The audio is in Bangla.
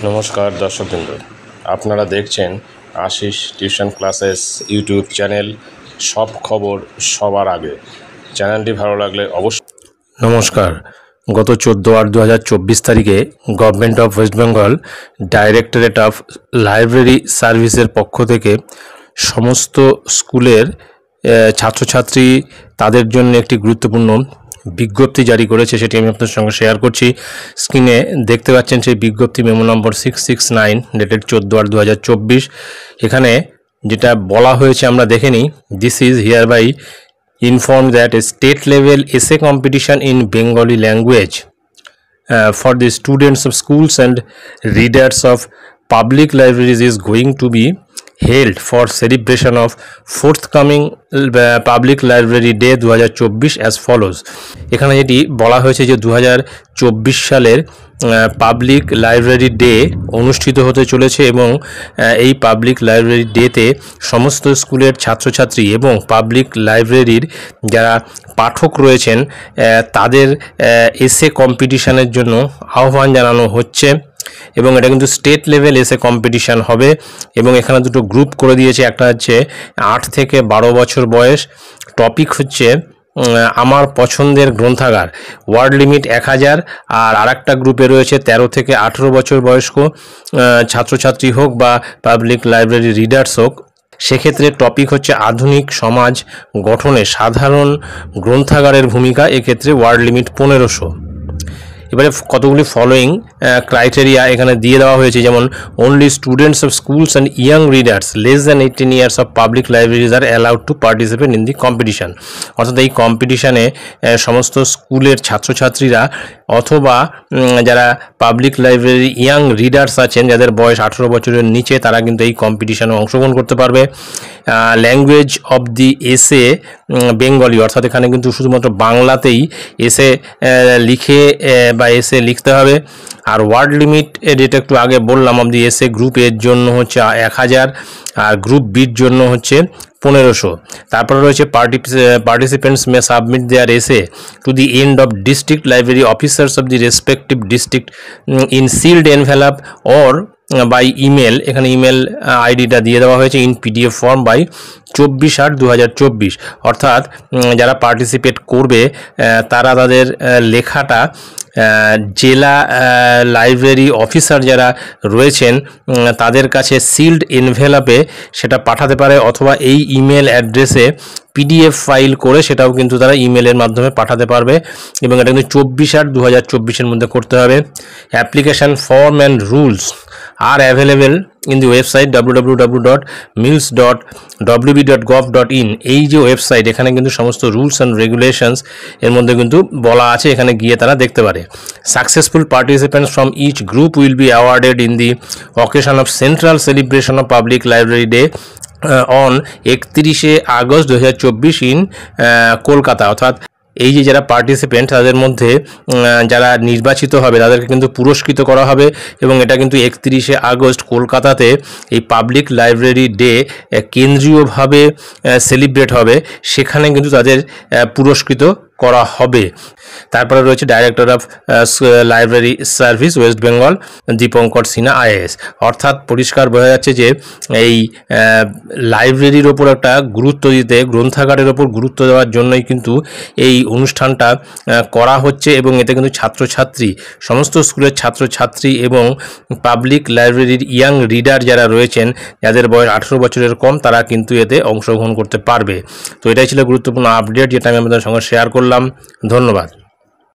নমস্কার দর্শকবৃন্দ, আপনারা দেখছেন Ashish tuition classes YouTube channel. সব খবর সবার আগে। চ্যানেলটি ভালো লাগলে অবশ্যই। নমস্কার। গত 14/8/2024 তারিখে government of West Bengal directorate of library সার্ভিসের পক্ষ থেকে সমস্ত স্কুলের ছাত্রছাত্রী তাদের জন্য একটি গুরুত্বপূর্ণ বিজ্ঞপ্তি জারি করেছে, সেটি আমি আপনাদের সঙ্গে শেয়ার করছি। স্ক্রিনে দেখতে পাচ্ছেন সেই বিজ্ঞপ্তি মেমো নম্বর 669 ডেটেড 14/8/2024। এখানে যেটা বলা হয়েছে আমরা দেখে নিই। This is hereby informed that a state level essay competition in Bengali language for the students of schools and readers of public libraries is going to be held for celebration of forthcoming public library day 2024 as follows। এখানে যেটি বলা হয়েছে যে 2024 সালের পাবলিক লাইব্রেরি ডে অনুষ্ঠিত হতে চলেছে এবং এই পাবলিক লাইব্রেরি ডেতে সমস্ত স্কুলের ছাত্রছাত্রী এবং পাবলিক লাইব্রেরির যারা পাঠক রয়েছেন তাদের এসে কম্পিটিশনের জন্য আহ্বান জানানো হচ্ছে এবং এটা কিন্তু স্টেট লেভেল এসে কম্পিটিশান হবে। এবং এখানে দুটো গ্রুপ করে দিয়েছে, একটা হচ্ছে 8 থেকে 12 বছর বয়স, টপিক হচ্ছে আমার পছন্দের গ্রন্থাগার, ওয়ার্ড লিমিট 1000। আর আরেকটা গ্রুপে রয়েছে 13 থেকে 18 বছর বয়স্ক ছাত্রছাত্রী হোক বা পাবলিক লাইব্রেরি রিডার্স হোক, সেক্ষেত্রে টপিক হচ্ছে আধুনিক সমাজ গঠনে সাধারণ গ্রন্থাগারের ভূমিকা, এক্ষেত্রে ওয়ার্ড লিমিট 1500। এবারে কতগুলি ফলোয়িং ক্রাইটেরিয়া এখানে দিয়ে দেওয়া হয়েছে, যেমন only students of schools and young readers less than 18 years of public libraries R allowed to participate in the competition. অর্থাৎ এই কম্পিটিশানে সমস্ত স্কুলের ছাত্রছাত্রীরা অথবা যারা পাবলিক লাইব্রেরি ইয়াং রিডার্স আছেন যাদের বয়স 18 বছরের নিচে, তারা কিন্তু এই কম্পিটিশানে অংশগ্রহণ করতে পারবে। ল্যাঙ্গুয়েজ অফ দি এসে বেঙ্গলি, অর্থাৎ এখানে কিন্তু শুধুমাত্র বাংলাতেই এসে লিখে বা এসে লিখতে হবে। আর ওয়ার্ড লিমিট যেটা একটু আগে বললাম অব দি এসে গ্রুপ এর জন্য হচ্ছে 1000 আর গ্রুপ বির জন্য হচ্ছে 1500। তারপরে রয়েছে participants May submit their essay to the end of district library officers of the respective district in sealed envelope or by email. এখানে ইমেল আইডিটা দিয়ে দেওয়া হয়েছে ইন পিডিএফ ফর্ম বাই 24/8/2024। অর্থাৎ যারা পার্টিসিপেট করবে তারা তাদের লেখাটা জেলা লাইব্রেরি অফিসার যারা রয়েছেন তাদের কাছে সিলড এনভেলপে সেটা পাঠাতে পারে, অথবা এই ইমেল অ্যাড্রেসে পিডিএফ ফাইল করে সেটাও কিন্তু তারা ইমেলের মাধ্যমে পাঠাতে পারবে। এবং এটা কিন্তু 24/8/2024 মধ্যে করতে হবে। Application form and rules are available in the website www.mils.wb.gov.in। এই যে ওয়েবসাইট, এখানে কিন্তু সমস্ত রুলস অ্যান্ড রেগুলেশনস এর মধ্যে কিন্তু বলা আছে, এখানে গিয়ে তারা দেখতে পারে। Successful participants from each group will be awarded in the occasion of central celebration of public library day on 31শে আগস্ট 2024 ইন কলকাতা। অর্থাৎ এই যে যারা পার্টিসিপেন্ট তাদের মধ্যে যারা নির্বাচিত হবে তাদেরকে কিন্তু পুরস্কৃত করা হবে এবং এটা কিন্তু 31শে আগস্ট কলকাতাতে এই পাবলিক লাইব্রেরি ডে কেন্দ্রীয়ভাবে সেলিব্রেট হবে, সেখানে কিন্তু তাদের পুরস্কৃত করা হবে। তারপরে রয়েছে director of library service West Bengal Dipankar Sinha IAS. অর্থাৎ পরিষ্কার বোঝা যাচ্ছে যে এই লাইব্রেরির ওপর একটা গুরুত্ব দিতে, গ্রন্থাগারের ওপর গুরুত্ব দেওয়ার জন্যই কিন্তু এই অনুষ্ঠানটা করা হচ্ছে এবং এতে কিন্তু ছাত্রছাত্রী, সমস্ত স্কুলের ছাত্রছাত্রী এবং পাবলিক লাইব্রেরির ইয়াং রিডার যারা রয়েছেন যাদের বয়স 18 বছরের কম, তারা কিন্তু এতে অংশগ্রহণ করতে পারবে। তো এটাই ছিল গুরুত্বপূর্ণ আপডেট যেটা আমি আপনাদের সঙ্গে শেয়ার করলাম। ধন্যবাদ।